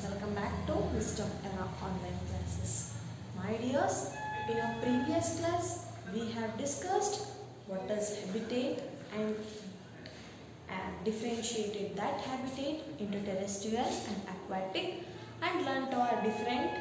Welcome back to Wisdom Era online classes. My dears, in our previous class we have discussed what is habitat and differentiated that habitat into terrestrial and aquatic and learnt our different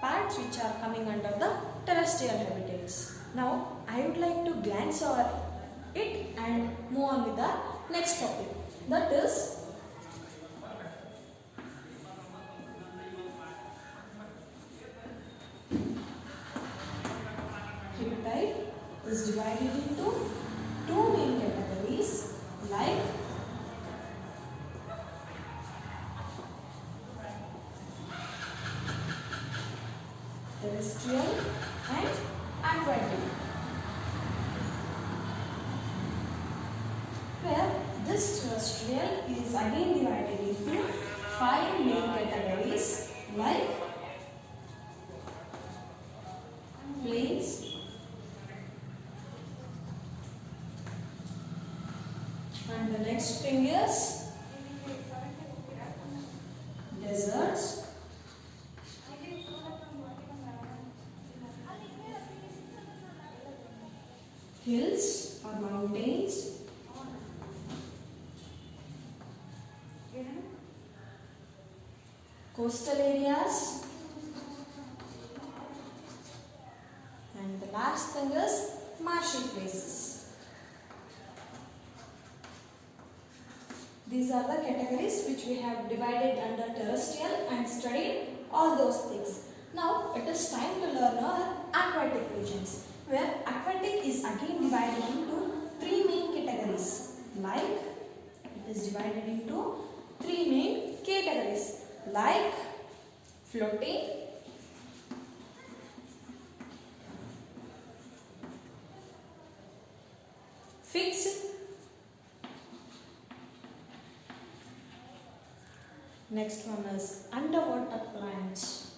parts which are coming under the terrestrial habitats. Now I would like to glance over it and move on with the next topic, that is habitat is divided into two main categories like terrestrial and aquatic, where this terrestrial is again divided into five main categories like plains, and the next thing is deserts, hills or mountains, coastal areas, and the last thing is marshy places. These are the categories which we have divided under terrestrial and studied all those things. Now it is time to learn our aquatic regions, where aquatic is again divided into three main categories. Like it is divided into three main categories like floating, fixed, next one is underwater plants.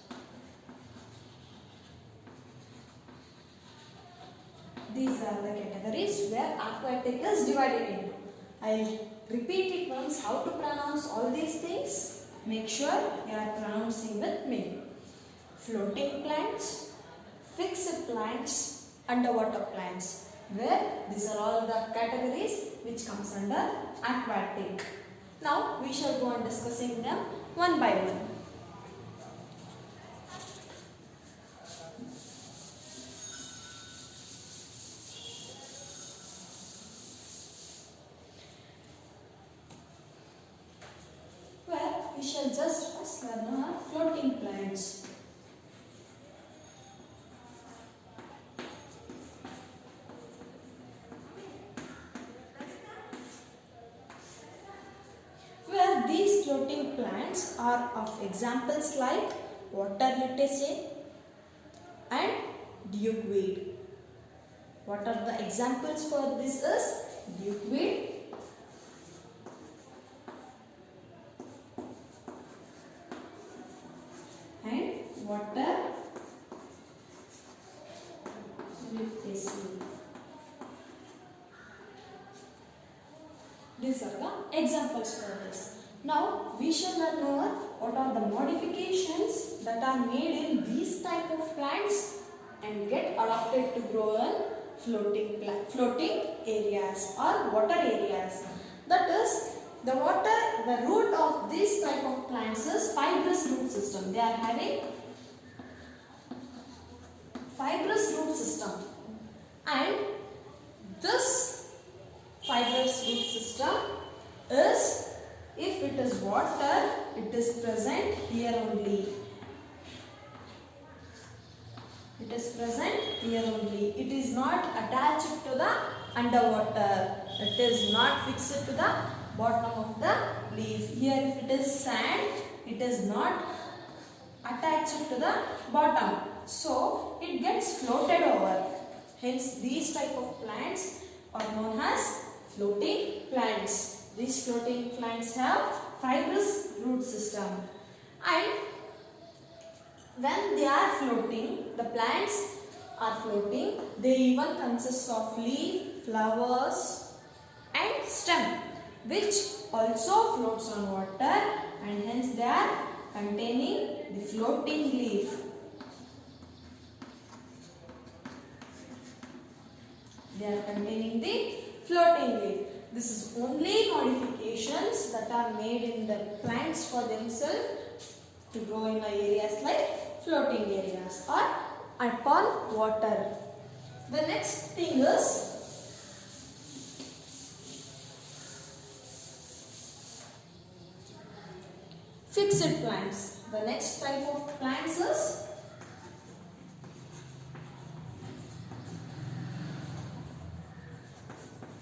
These are the categories where aquatic is divided into. I'll repeat it once how to pronounce all these things. Make sure you are pronouncing with me. Floating plants, fixed plants, underwater plants, where these are all the categories which comes under aquatic. Now we shall go on discussing them one by one. We shall just first learn our floating plants. Where these floating plants are of examples like water lettuce and duckweed. What are the examples for this is duckweed, water lettuce. These are the examples for this. Now we shall learn more what are the modifications that are made in these type of plants and get adapted to grow in floating areas or water areas. That is, the root of this type of plants is fibrous root system. They are having fibrous root system, and this fibrous root system is, if it is water, it is present here only. It is present here only. It is not attached to the underwater. It is not fixed to the bottom of the leaf. Here if it is sand, it is not attached to the bottom. So it gets floated over. Hence these type of plants are known as floating plants. These floating plants have fibrous root system, and when they are floating, the plants are floating, they even consist of leaf, flowers and stem, which also floats on water, and hence they are containing the floating leaf. They are containing the floating leaf. This is only modifications that are made in the plants for themselves to grow in areas like floating areas or upon water. The next thing is fixed plants. The next type of plants is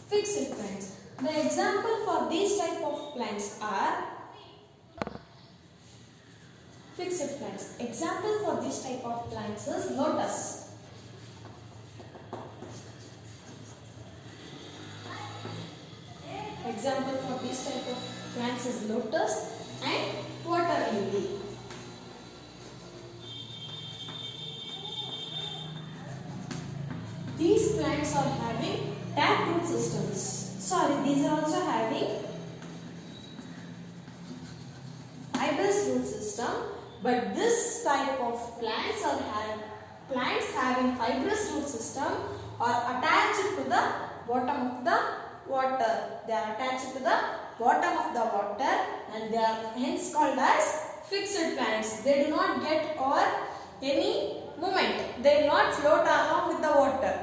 fixed plants. The example for these type of plants are fixed plants. Example for this type of plants is lotus. Example for this type of plants is lotus and water lily. These plants are having taproot systems. Sorry, these are also having fibrous root system, but this type of plants having fibrous root system are attached to the bottom of the water. They are attached to the bottom of the water and they are hence called as fixed plants. They do not get over any movement. They will not float along with the water.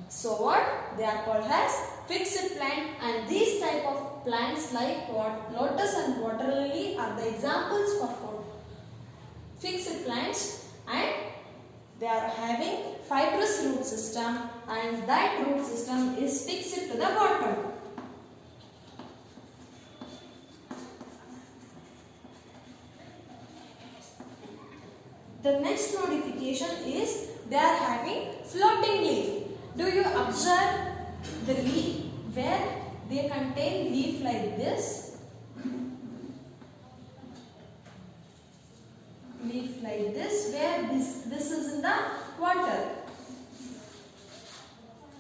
So what? They are called as fixed plant, and these type of plants like lotus and water lily are the examples for fixed plants, and they are having fibrous root system and that root system is fixed to the bottom. The next modification is they are having floating leaf. Do you observe the leaf where they contain leaf like this? Leaf like this, where this is in the water.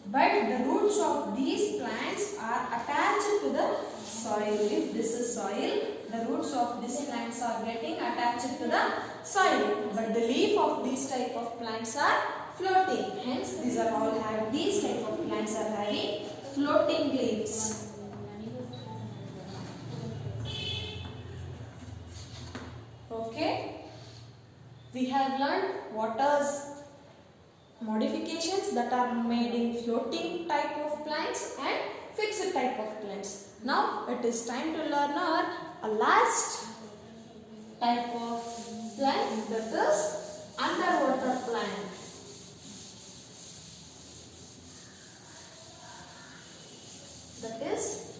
But the roots of these plants are attached to the soil. If this is soil, the roots of these plants are getting attached to the soil. But the leaf of these type of plants are floating. Hence, these type of plants are having floating leaves. Okay. We have learned what are modifications that are made in floating type of plants and fixed type of plants. Now it is time to learn our last type of plant, that is underwater plant. That is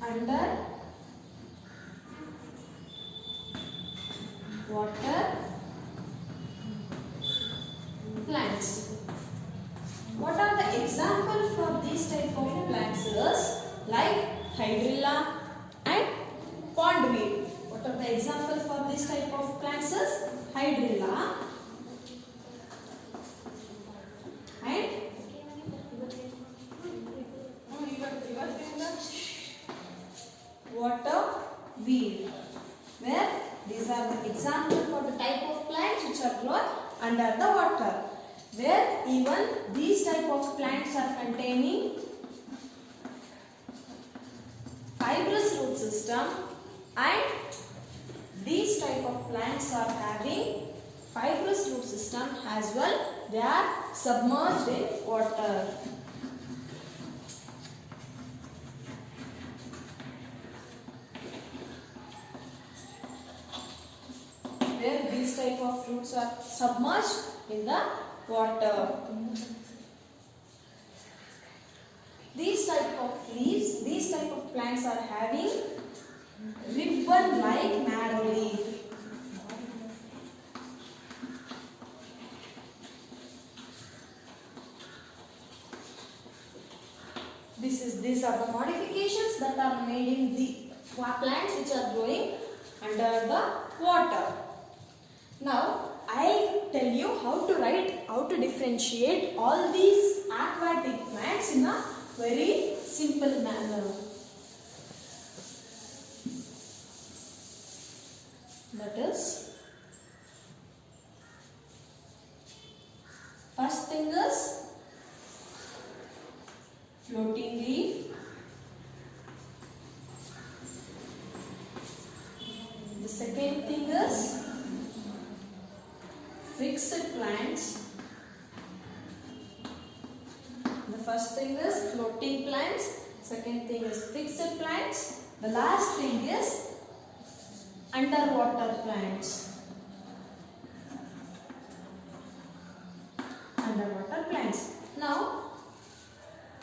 underwater plants. What are the examples for these type of plants is like hydrilla and pondweed. What are the examples for this type of plants is hydrilla and water weed, where these are the examples for the type of plants which are grown under the water, where even these type of plants are containing fibrous root system, and these type of plants are having fibrous root system as well. They are submerged in water. Where these type of roots are submerged in the water. These type of leaves, these type of plants are having ribbon-like narrow leaf. These are the modifications that are made in the plants which are growing under the water. Now, I tell you how to differentiate all these aquatic plants in a very simple manner. That is, first thing is floating leaf. The second thing is fixed plants. The first thing is floating plants. Second thing is fixed plants. The last thing is underwater plants. Underwater plants. Now,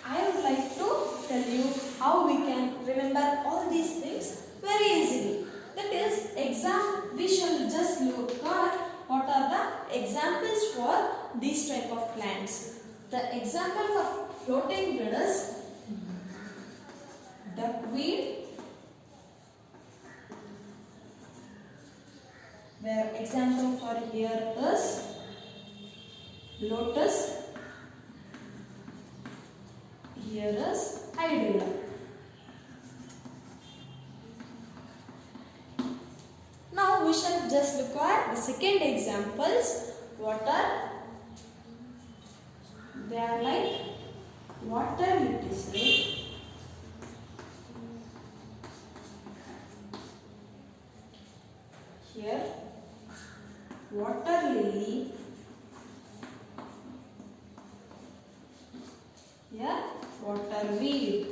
I would like to tell you how we can remember all these things very easily. That is, we shall just look at what are the examples for these type of plants. The example for floating weed is duckweed, where example for here is lotus, here is hydra. Now we shall just look at the second examples. What are they? Are like water lettuce. Here water lily, here water weed.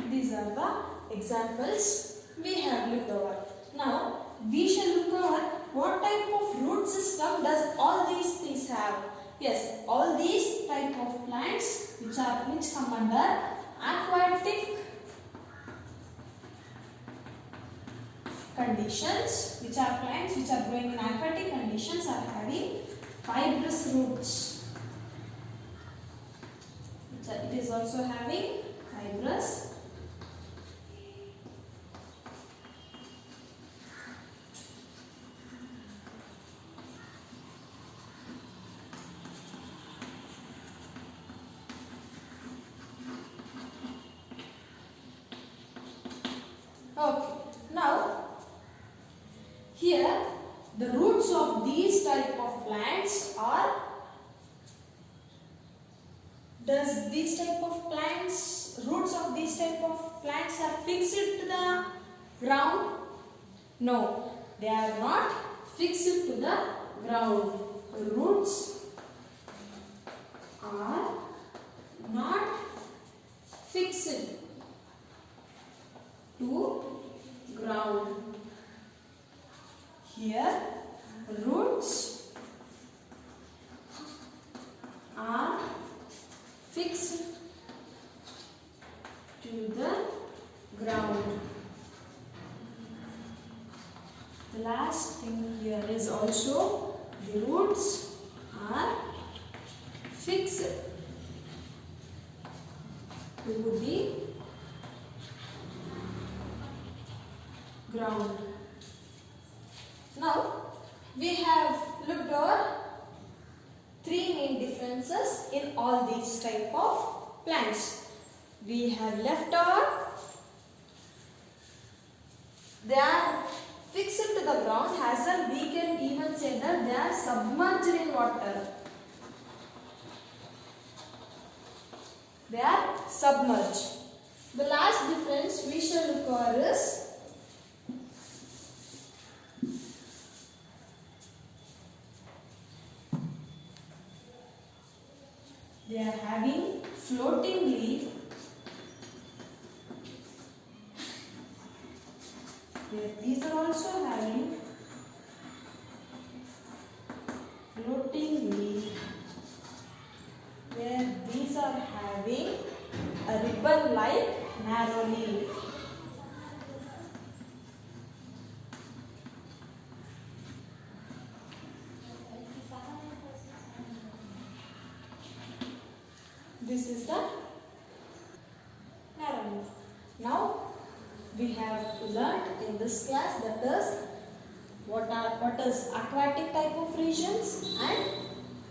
These are the examples we have looked over. Now we shall look over what type of root system does all these things have. Yes, all these type of plants which come under aquatic conditions, which are plants which are growing in aquatic conditions, are having fibrous roots. It is also having fibrous. Okay, now here the roots of these type of plants are, roots of these type of plants are fixed to the ground? No, they are not fixed to the ground. Roots are not fixed to ground. Here roots are fixed to the ground. The last thing here is also the roots are fixed to the ground. Now we have looked over three main differences in all these type of plants. We have left out they are fixed to the ground, as well we can even say that they are submerged in water. They are submerged. The last difference we shall look over is they are having floating leaf. These are also having floating leaf, where these are having a ribbon like narrow leaf. This is the narrow leaf. Now we have learnt in this class that is what is aquatic type of regions and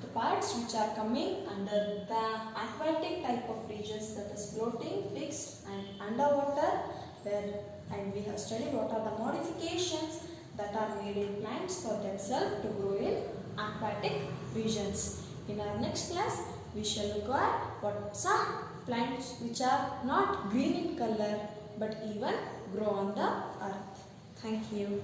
the parts which are coming under the aquatic type of regions, that is floating, fixed and underwater, where and we have studied what are the modifications that are made in plants for themselves to grow in aquatic regions. In our next class, we shall look at what some plants which are not green in color but even grow on the earth. Thank you.